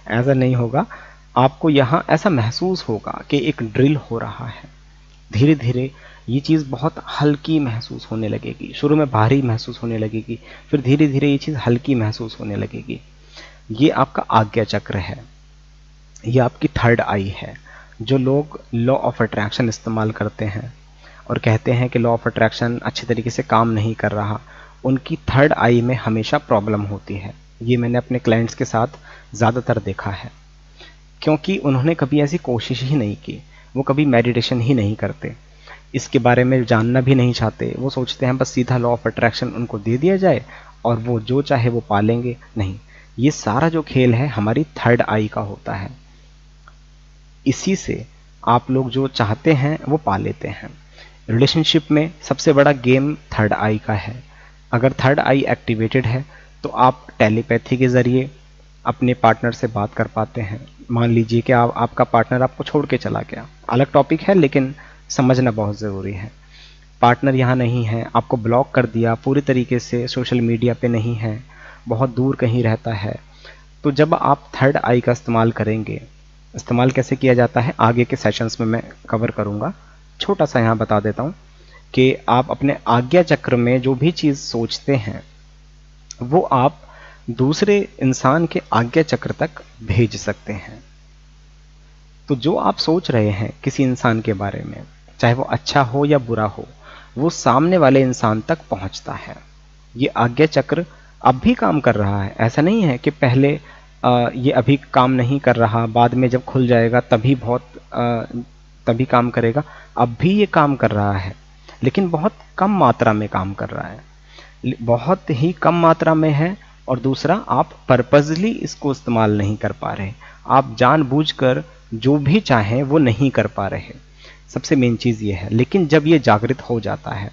ऐसा नहीं होगा। आपको यहाँ ऐसा महसूस होगा कि एक ड्रिल हो रहा है। धीरे धीरे ये चीज़ बहुत हल्की महसूस होने लगेगी। शुरू में भारी महसूस होने लगेगी, फिर धीरे धीरे ये चीज़ हल्की महसूस होने लगेगी। ये आपका आज्ञा चक्र है, ये आपकी थर्ड आई है। जो लोग लॉ ऑफ अट्रैक्शन इस्तेमाल करते हैं और कहते हैं कि लॉ ऑफ अट्रैक्शन अच्छे तरीके से काम नहीं कर रहा, उनकी थर्ड आई में हमेशा प्रॉब्लम होती है। ये मैंने अपने क्लाइंट्स के साथ ज़्यादातर देखा है, क्योंकि उन्होंने कभी ऐसी कोशिश ही नहीं की, वो कभी मेडिटेशन ही नहीं करते, इसके बारे में जानना भी नहीं चाहते। वो सोचते हैं बस सीधा लॉ ऑफ अट्रैक्शन उनको दे दिया जाए और वो जो चाहे वो पालेंगे। नहीं, ये सारा जो खेल है हमारी थर्ड आई का होता है। इसी से आप लोग जो चाहते हैं वो पा लेते हैं। रिलेशनशिप में सबसे बड़ा गेम थर्ड आई का है। अगर थर्ड आई एक्टिवेटेड है तो आप टेलीपैथी के ज़रिए अपने पार्टनर से बात कर पाते हैं। मान लीजिए कि आपका पार्टनर आपको छोड़ के चला गया, अलग टॉपिक है लेकिन समझना बहुत ज़रूरी है। पार्टनर यहाँ नहीं है, आपको ब्लॉक कर दिया, पूरी तरीके से सोशल मीडिया पे नहीं है, बहुत दूर कहीं रहता है, तो जब आप थर्ड आई का इस्तेमाल करेंगे, इस्तेमाल कैसे किया जाता है आगे के सेशंस में मैं कवर करूँगा, छोटा सा यहाँ बता देता हूँ कि आप अपने आज्ञा चक्र में जो भी चीज़ सोचते हैं वो आप दूसरे इंसान के आज्ञा चक्र तक भेज सकते हैं। तो जो आप सोच रहे हैं किसी इंसान के बारे में, चाहे वो अच्छा हो या बुरा हो, वो सामने वाले इंसान तक पहुंचता है। ये आज्ञा चक्र अब भी काम कर रहा है, ऐसा नहीं है कि पहले ये अभी काम नहीं कर रहा, बाद में जब खुल जाएगा तभी काम करेगा। अब भी ये काम कर रहा है लेकिन बहुत कम मात्रा में काम कर रहा है, बहुत ही कम मात्रा में है। और दूसरा, आप पर्पजली इसको इस्तेमाल नहीं कर पा रहे, आप जानबूझकर जो भी चाहें वो नहीं कर पा रहे। सबसे मेन चीज़ ये है। लेकिन जब ये जागृत हो जाता है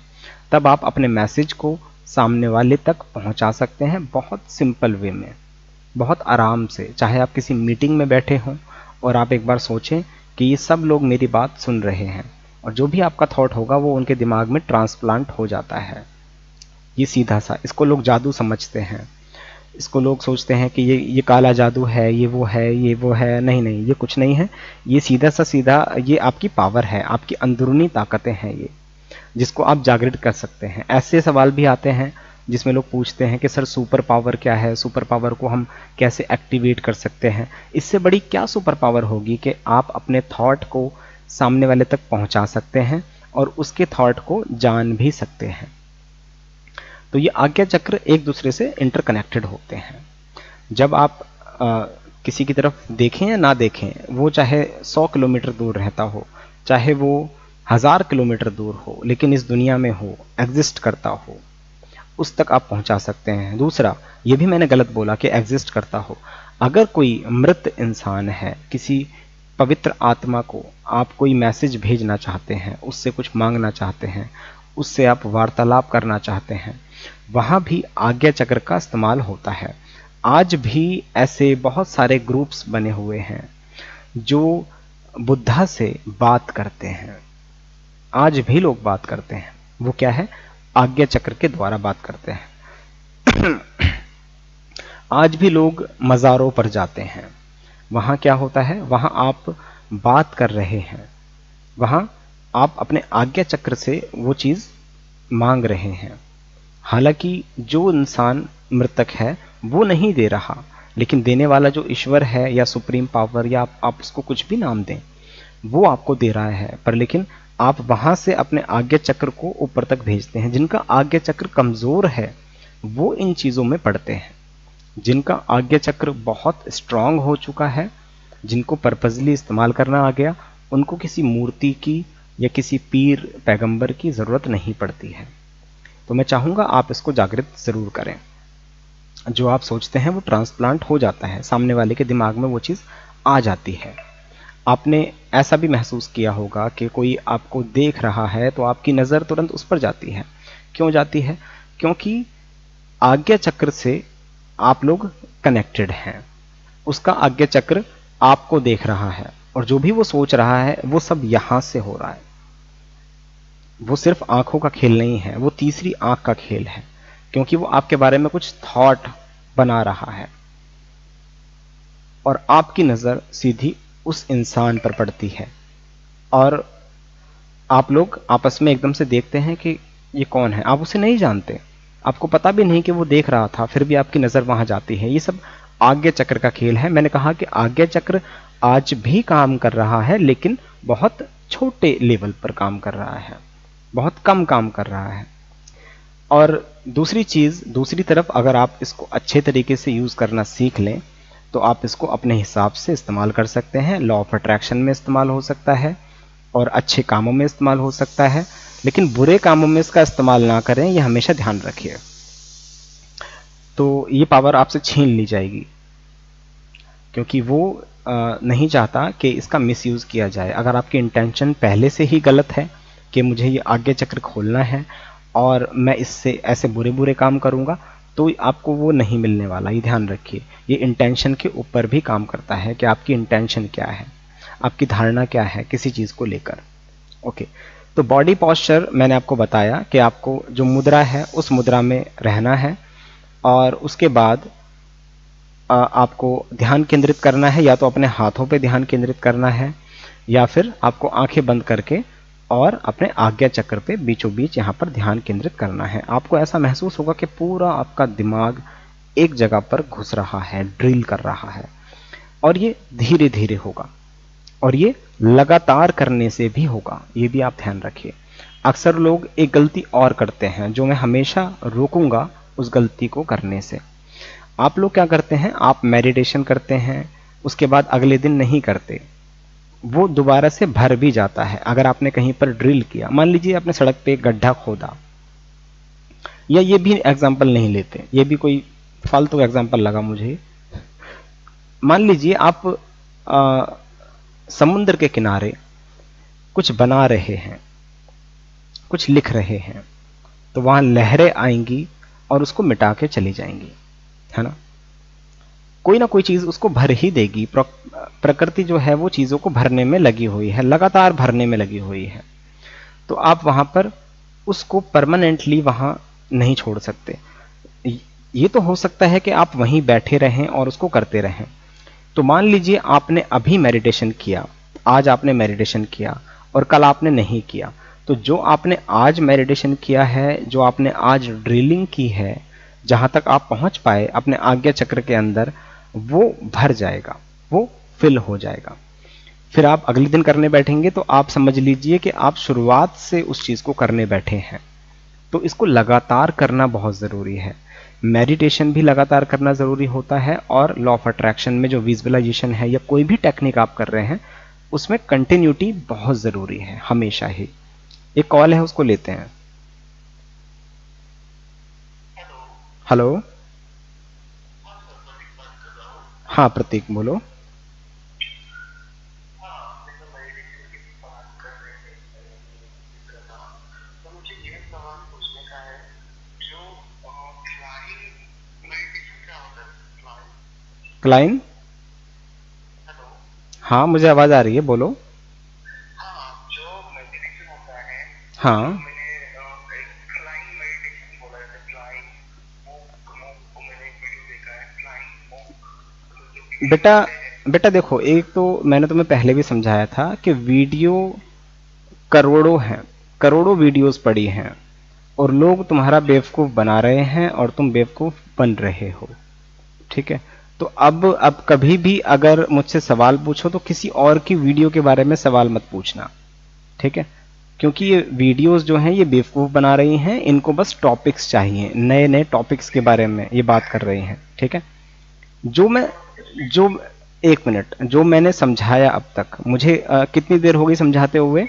तब आप अपने मैसेज को सामने वाले तक पहुंचा सकते हैं, बहुत सिंपल वे में, बहुत आराम से। चाहे आप किसी मीटिंग में बैठे हों और आप एक बार सोचें कि ये सब लोग मेरी बात सुन रहे हैं, और जो भी आपका थॉट होगा वो उनके दिमाग में ट्रांसप्लांट हो जाता है। ये सीधा सा, इसको लोग जादू समझते हैं, इसको लोग सोचते हैं कि ये काला जादू है, ये वो है, ये वो है। नहीं नहीं, ये कुछ नहीं है। ये सीधा सा सीधा ये आपकी पावर है, आपकी अंदरूनी ताकतें हैं ये, जिसको आप जागृत कर सकते हैं। ऐसे सवाल भी आते हैं जिसमें लोग पूछते हैं कि सर सुपर पावर क्या है, सुपर पावर को हम कैसे एक्टिवेट कर सकते हैं। इससे बड़ी क्या सुपर पावर होगी कि आप अपने थॉट को सामने वाले तक पहुंचा सकते हैं और उसके थॉट को जान भी सकते हैं। तो ये आज्ञा चक्र एक दूसरे से इंटरकनेक्टेड होते हैं। जब आप किसी की तरफ देखें या ना देखें, वो चाहे 100 किलोमीटर दूर रहता हो, चाहे वो 1000 किलोमीटर दूर हो, लेकिन इस दुनिया में हो, एग्जिस्ट करता हो, उस तक आप पहुंचा सकते हैं। दूसरा, ये भी मैंने गलत बोला कि एग्जिस्ट करता हो। अगर कोई मृत इंसान है, किसी पवित्र आत्मा को आप कोई मैसेज भेजना चाहते हैं, उससे कुछ मांगना चाहते हैं, उससे आप वार्तालाप करना चाहते हैं, वहां भी आज्ञा चक्र का इस्तेमाल होता है। आज भी ऐसे बहुत सारे ग्रुप्स बने हुए हैं जो बुद्धा से बात करते हैं। आज भी लोग बात करते हैं, वो क्या है, आज्ञा चक्र के द्वारा बात करते हैं। आज भी लोग मज़ारों पर जाते हैं, वहां क्या होता है, वहां आप बात कर रहे हैं, वहां आप अपने आज्ञा चक्र से वो चीज मांग रहे हैं। हालांकि जो इंसान मृतक है वो नहीं दे रहा, लेकिन देने वाला जो ईश्वर है या सुप्रीम पावर, या आप उसको कुछ भी नाम दें, वो आपको दे रहा है। पर लेकिन आप वहां से अपने आज्ञा चक्र को ऊपर तक भेजते हैं। जिनका आज्ञा चक्र कमजोर है वो इन चीजों में पड़ते हैं। जिनका आज्ञा चक्र बहुत स्ट्रांग हो चुका है, जिनको पर्पजली इस्तेमाल करना आ गया, उनको किसी मूर्ति की या किसी पीर पैगंबर की जरूरत नहीं पड़ती है। तो मैं चाहूंगा आप इसको जागृत जरूर करें। जो आप सोचते हैं वो ट्रांसप्लांट हो जाता है, सामने वाले के दिमाग में वो चीज आ जाती है। आपने ऐसा भी महसूस किया होगा कि कोई आपको देख रहा है तो आपकी नजर तुरंत उस पर जाती है। क्यों जाती है? क्योंकि आज्ञा चक्र से आप लोग कनेक्टेड हैं। उसका आज्ञा चक्र आपको देख रहा है, और जो भी वो सोच रहा है वो सब यहां से हो रहा है। वो सिर्फ आंखों का खेल नहीं है, वो तीसरी आंख का खेल है, क्योंकि वो आपके बारे में कुछ थॉट बना रहा है और आपकी नजर सीधी उस इंसान पर पड़ती है। और आप लोग आपस में एकदम से देखते हैं कि ये कौन है। आप उसे नहीं जानते, आपको पता भी नहीं कि वो देख रहा था, फिर भी आपकी नजर वहां जाती है। ये सब आज्ञा चक्र का खेल है। मैंने कहा कि आज्ञा चक्र आज भी काम कर रहा है, लेकिन बहुत छोटे लेवल पर काम कर रहा है, बहुत कम काम कर रहा है। और दूसरी चीज, दूसरी तरफ अगर आप इसको अच्छे तरीके से यूज करना सीख लें तो आप इसको अपने हिसाब से इस्तेमाल कर सकते हैं। लॉ ऑफ अट्रैक्शन में इस्तेमाल हो सकता है और अच्छे कामों में इस्तेमाल हो सकता है, लेकिन बुरे कामों में इसका इस्तेमाल ना करें, यह हमेशा ध्यान रखिए। तो ये पावर आपसे छीन ली जाएगी, क्योंकि वो नहीं चाहता कि इसका मिसयूज किया जाए। अगर आपकी इंटेंशन पहले से ही गलत है कि मुझे ये आज्ञा चक्र खोलना है और मैं इससे ऐसे बुरे बुरे काम करूंगा, तो आपको वो नहीं मिलने वाला। ये ध्यान रखिए, ये इंटेंशन के ऊपर भी काम करता है कि आपकी इंटेंशन क्या है, आपकी धारणा क्या है किसी चीज को लेकर। ओके, तो बॉडी पॉस्चर मैंने आपको बताया कि आपको जो मुद्रा है उस मुद्रा में रहना है, और उसके बाद आपको ध्यान केंद्रित करना है, या तो अपने हाथों पे ध्यान केंद्रित करना है, या फिर आपको आंखें बंद करके और अपने आज्ञा चक्र पे बीचों बीच यहाँ पर ध्यान केंद्रित करना है। आपको ऐसा महसूस होगा कि पूरा आपका दिमाग एक जगह पर घुस रहा है, ड्रिल कर रहा है, और ये धीरे धीरे होगा, और ये लगातार करने से भी होगा, ये भी आप ध्यान रखिए। अक्सर लोग एक गलती और करते हैं जो मैं हमेशा रोकूंगा उस गलती को करने से। आप लोग क्या करते हैं, आप मेडिटेशन करते हैं, उसके बाद अगले दिन नहीं करते, वो दोबारा से भर भी जाता है। अगर आपने कहीं पर ड्रिल किया, मान लीजिए आपने सड़क पे एक गड्ढा खोदा, या ये भी एग्जाम्पल नहीं लेते, ये भी कोई फालतू एग्जाम्पल लगा मुझे। मान लीजिए आप समुद्र के किनारे कुछ बना रहे हैं, कुछ लिख रहे हैं, तो वहां लहरें आएंगी और उसको मिटा के चली जाएंगी, है ना। कोई ना कोई चीज उसको भर ही देगी। प्रकृति जो है वो चीजों को भरने में लगी हुई है, लगातार भरने में लगी हुई है। तो आप वहां पर उसको परमानेंटली वहां नहीं छोड़ सकते। ये तो हो सकता है कि आप वहीं बैठे रहें और उसको करते रहें। तो मान लीजिए आपने अभी मेडिटेशन किया, आज आपने मेडिटेशन किया और कल आपने नहीं किया, तो जो आपने आज मेडिटेशन किया है, जो आपने आज ड्रिलिंग की है, जहां तक आप पहुंच पाए अपने आज्ञा चक्र के अंदर, वो भर जाएगा, वो फिल हो जाएगा। फिर आप अगले दिन करने बैठेंगे तो आप समझ लीजिए कि आप शुरुआत से उस चीज को करने बैठे हैं। तो इसको लगातार करना बहुत जरूरी है। मेडिटेशन भी लगातार करना जरूरी होता है, और लॉ ऑफ अट्रैक्शन में जो विजुअलाइजेशन है या कोई भी टेक्निक आप कर रहे हैं, उसमें कंटिन्यूटी बहुत जरूरी है हमेशा ही। एक कॉल है, उसको लेते हैं। हेलो, हाँ प्रतीक बोलो। क्लाइन, हाँ मुझे आवाज आ रही है, बोलो। हाँ बेटा, बेटा देखो, एक तो मैंने तुम्हें पहले भी समझाया था कि वीडियो करोड़ों हैं, करोड़ों वीडियोस पड़ी हैं, और लोग तुम्हारा बेवकूफ बना रहे हैं और तुम बेवकूफ बन रहे हो, ठीक है। तो अब कभी भी अगर मुझसे सवाल पूछो तो किसी और की वीडियो के बारे में सवाल मत पूछना, ठीक है। क्योंकि ये वीडियोस जो हैं ये बेवकूफ बना रही हैं, इनको बस टॉपिक्स चाहिए, नए नए टॉपिक्स के बारे में ये बात कर रही हैं, ठीक है। जो एक मिनट, जो मैंने समझाया अब तक, मुझे कितनी देर हो गई समझाते हुए?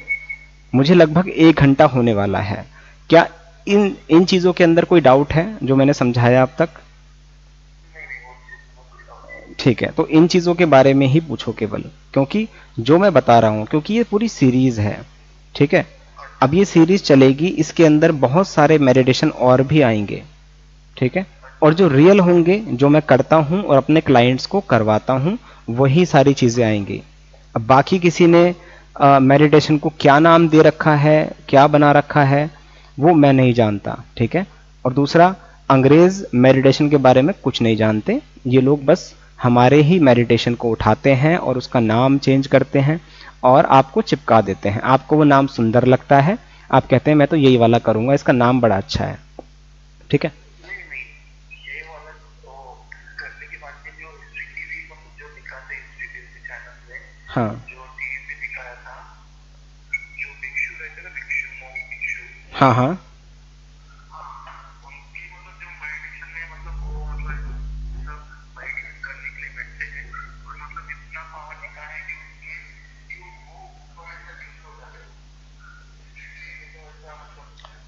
मुझे लगभग 1 घंटा होने वाला है। क्या इन इन चीजों के अंदर कोई डाउट है जो मैंने समझाया अब तक? ठीक है, तो इन चीजों के बारे में ही पूछो केवल, क्योंकि जो मैं बता रहा हूं, क्योंकि ये पूरी सीरीज है, ठीक है। अब ये सीरीज चलेगी, इसके अंदर बहुत सारे मेडिटेशन और भी आएंगे, ठीक है। और जो रियल होंगे, जो मैं करता हूं और अपने क्लाइंट्स को करवाता हूं, वही सारी चीजें आएंगी। अब बाकी किसी ने मेडिटेशन को क्या नाम दे रखा है, क्या बना रखा है, वो मैं नहीं जानता, ठीक है। और दूसरा, अंग्रेज मेडिटेशन के बारे में कुछ नहीं जानते। ये लोग बस हमारे ही मेडिटेशन को उठाते हैं और उसका नाम चेंज करते हैं और आपको चिपका देते हैं। आपको वो नाम सुंदर लगता है, आप कहते हैं मैं तो यही वाला करूंगा, इसका नाम बड़ा अच्छा है, ठीक है। हाँ हाँ हाँ,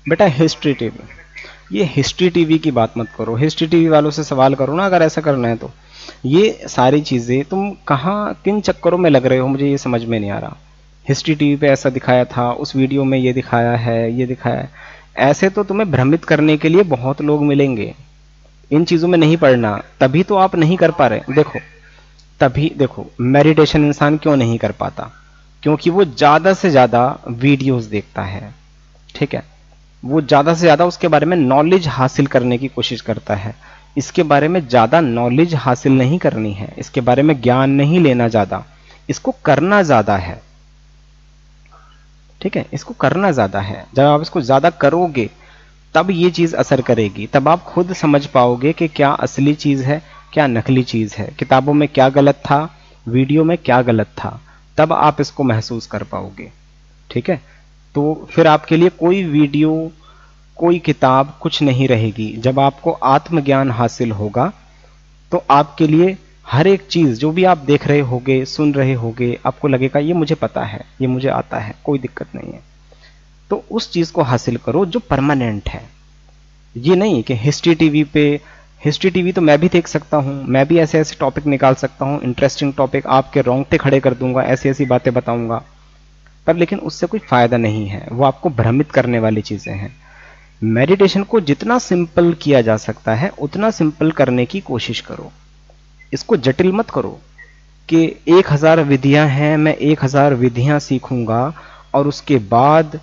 बेटा हिस्ट्री टीवी, ये हिस्ट्री टीवी की बात मत करो, हिस्ट्री टीवी वालों से सवाल करो ना अगर ऐसा करना है तो। ये सारी चीजें तुम कहाँ किन चक्करों में लग रहे हो, मुझे ये समझ में नहीं आ रहा। हिस्ट्री टीवी पे ऐसा दिखाया था, उस वीडियो में ये दिखाया है, ये दिखाया है, ऐसे तो तुम्हें भ्रमित करने के लिए बहुत लोग मिलेंगे, इन चीजों में नहीं पड़ना, तभी तो आप नहीं कर पा रहे। देखो, तभी देखो मेडिटेशन इंसान क्यों नहीं कर पाता, क्योंकि वो ज्यादा से ज्यादा वीडियोस देखता है, ठीक है, वो ज्यादा से ज्यादा उसके बारे में नॉलेज हासिल करने की कोशिश करता है। इसके बारे में ज्यादा नॉलेज हासिल नहीं करनी है, इसके बारे में ज्ञान नहीं लेना ज्यादा, इसको करना ज्यादा है, ठीक है, इसको करना ज्यादा है। जब आप इसको ज्यादा करोगे तब ये चीज असर करेगी, तब आप खुद समझ पाओगे कि क्या असली चीज है, क्या नकली चीज है, किताबों में क्या गलत था, वीडियो में क्या गलत था, तब आप इसको महसूस कर पाओगे, ठीक है। तो फिर आपके लिए कोई वीडियो, कोई किताब कुछ नहीं रहेगी। जब आपको आत्मज्ञान हासिल होगा तो आपके लिए हर एक चीज जो भी आप देख रहे होगे, सुन रहे होगे, आपको लगेगा ये मुझे पता है, ये मुझे आता है, कोई दिक्कत नहीं है। तो उस चीज को हासिल करो जो परमानेंट है। ये नहीं कि हिस्ट्री टीवी पे, हिस्ट्री टीवी तो मैं भी देख सकता हूं, मैं भी ऐसे ऐसे टॉपिक निकाल सकता हूं, इंटरेस्टिंग टॉपिक, आपके रोंगटे खड़े कर दूंगा, ऐसी ऐसी बातें बताऊंगा, पर लेकिन उससे कोई फायदा नहीं है, वो आपको भ्रमित करने वाली चीजें हैं। मेडिटेशन को जितना सिंपल किया जा सकता है उतना सिंपल करने की कोशिश करो, इसको जटिल मत करो कि 1000 विधियां हैं, मैं 1000 विधियां सीखूंगा और उसके बाद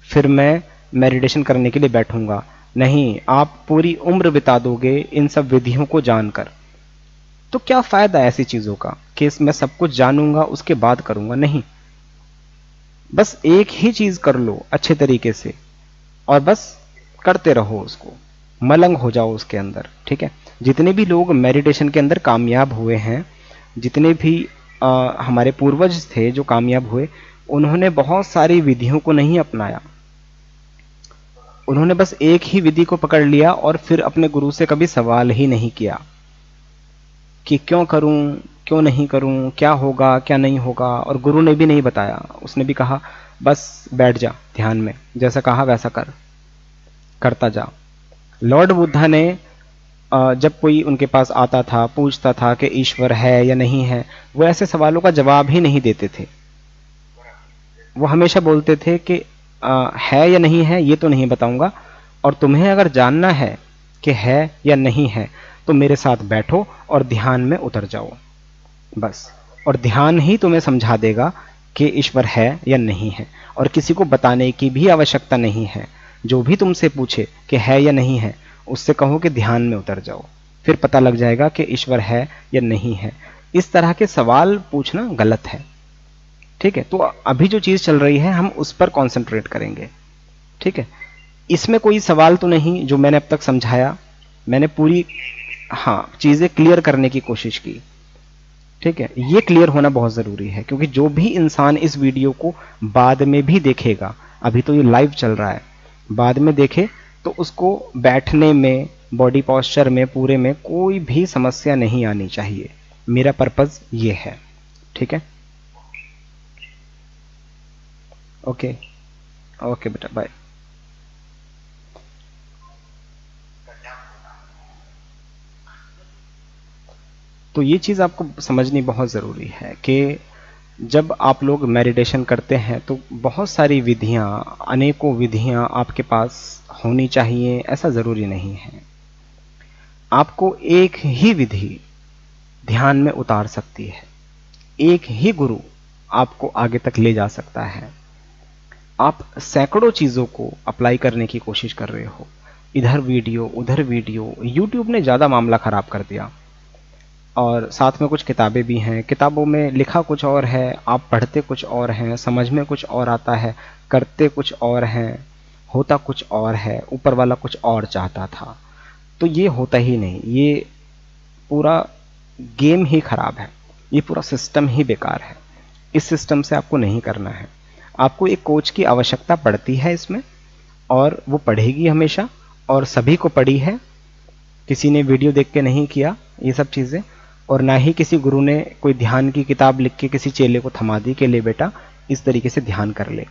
फिर मैं मेडिटेशन करने के लिए बैठूंगा। नहीं, आप पूरी उम्र बिता दोगे इन सब विधियों को जानकर, तो क्या फायदा ऐसी चीजों का कि मैं सब कुछ जानूंगा उसके बाद करूंगा। नहीं, बस एक ही चीज कर लो अच्छे तरीके से और बस करते रहो, उसको मलंग हो जाओ उसके अंदर, ठीक है। जितने भी लोग मेडिटेशन के अंदर कामयाब हुए हैं, जितने भी हमारे पूर्वज थे जो कामयाब हुए, उन्होंने बहुत सारी विधियों को नहीं अपनाया, उन्होंने बस एक ही विधि को पकड़ लिया और फिर अपने गुरु से कभी सवाल ही नहीं किया कि क्यों करूं, क्यों नहीं करूं, क्या होगा क्या नहीं होगा। और गुरु ने भी नहीं बताया, उसने भी कहा बस बैठ जा ध्यान में, जैसा कहा वैसा कर, करता जा। लॉर्ड बुद्धा ने जब कोई उनके पास आता था, पूछता था कि ईश्वर है या नहीं है, वो ऐसे सवालों का जवाब ही नहीं देते थे। वो हमेशा बोलते थे कि है या नहीं है ये तो नहीं बताऊंगा, और तुम्हें अगर जानना है कि है या नहीं है तो मेरे साथ बैठो और ध्यान में उतर जाओ, बस। और ध्यान ही तुम्हें समझा देगा कि ईश्वर है या नहीं है, और किसी को बताने की भी आवश्यकता नहीं है। जो भी तुमसे पूछे कि है या नहीं है, उससे कहो कि ध्यान में उतर जाओ, फिर पता लग जाएगा कि ईश्वर है या नहीं है। इस तरह के सवाल पूछना गलत है, ठीक है। तो अभी जो चीज चल रही है हम उस पर कंसंट्रेट करेंगे, ठीक है। इसमें कोई सवाल तो नहीं जो मैंने अब तक समझाया, मैंने पूरी चीजें क्लियर करने की कोशिश की, ठीक है। ये क्लियर होना बहुत जरूरी है, क्योंकि जो भी इंसान इस वीडियो को बाद में भी देखेगा, अभी तो ये लाइव चल रहा है, बाद में देखे तो उसको बैठने में, बॉडी पोस्चर में, पूरे में कोई भी समस्या नहीं आनी चाहिए। मेरा पर्पज ये है, ठीक है। ओके ओके बेटा, बाय। तो ये चीज आपको समझनी बहुत जरूरी है कि जब आप लोग मेडिटेशन करते हैं तो बहुत सारी विधियां, अनेकों विधियां आपके पास होनी चाहिए, ऐसा जरूरी नहीं है। आपको एक ही विधि ध्यान में उतार सकती है, एक ही गुरु आपको आगे तक ले जा सकता है। आप सैकड़ों चीजों को अप्लाई करने की कोशिश कर रहे हो, इधर वीडियो उधर वीडियो। यूट्यूब ने ज्यादा मामला खराब कर दिया, और साथ में कुछ किताबें भी हैं, किताबों में लिखा कुछ और है, आप पढ़ते कुछ और हैं, समझ में कुछ और आता है, करते कुछ और हैं, होता कुछ और है, ऊपर वाला कुछ और चाहता था। तो ये होता ही नहीं, ये पूरा गेम ही खराब है, ये पूरा सिस्टम ही बेकार है। इस सिस्टम से आपको नहीं करना है। आपको एक कोच की आवश्यकता पड़ती है इसमें, और वो पढ़ेगी हमेशा, और सभी को पड़ी है। किसी ने वीडियो देख के नहीं किया ये सब चीजें, और ना ही किसी गुरु ने कोई ध्यान की किताब लिख के किसी चेले को थमा दी कि ले बेटा इस तरीके से ध्यान कर ले,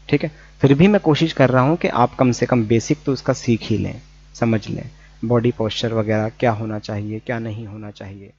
ठीक है। फिर भी मैं कोशिश कर रहा हूं कि आप कम से कम बेसिक तो उसका सीख ही लें, समझ लें, बॉडी पोस्चर वगैरह क्या होना चाहिए क्या नहीं होना चाहिए।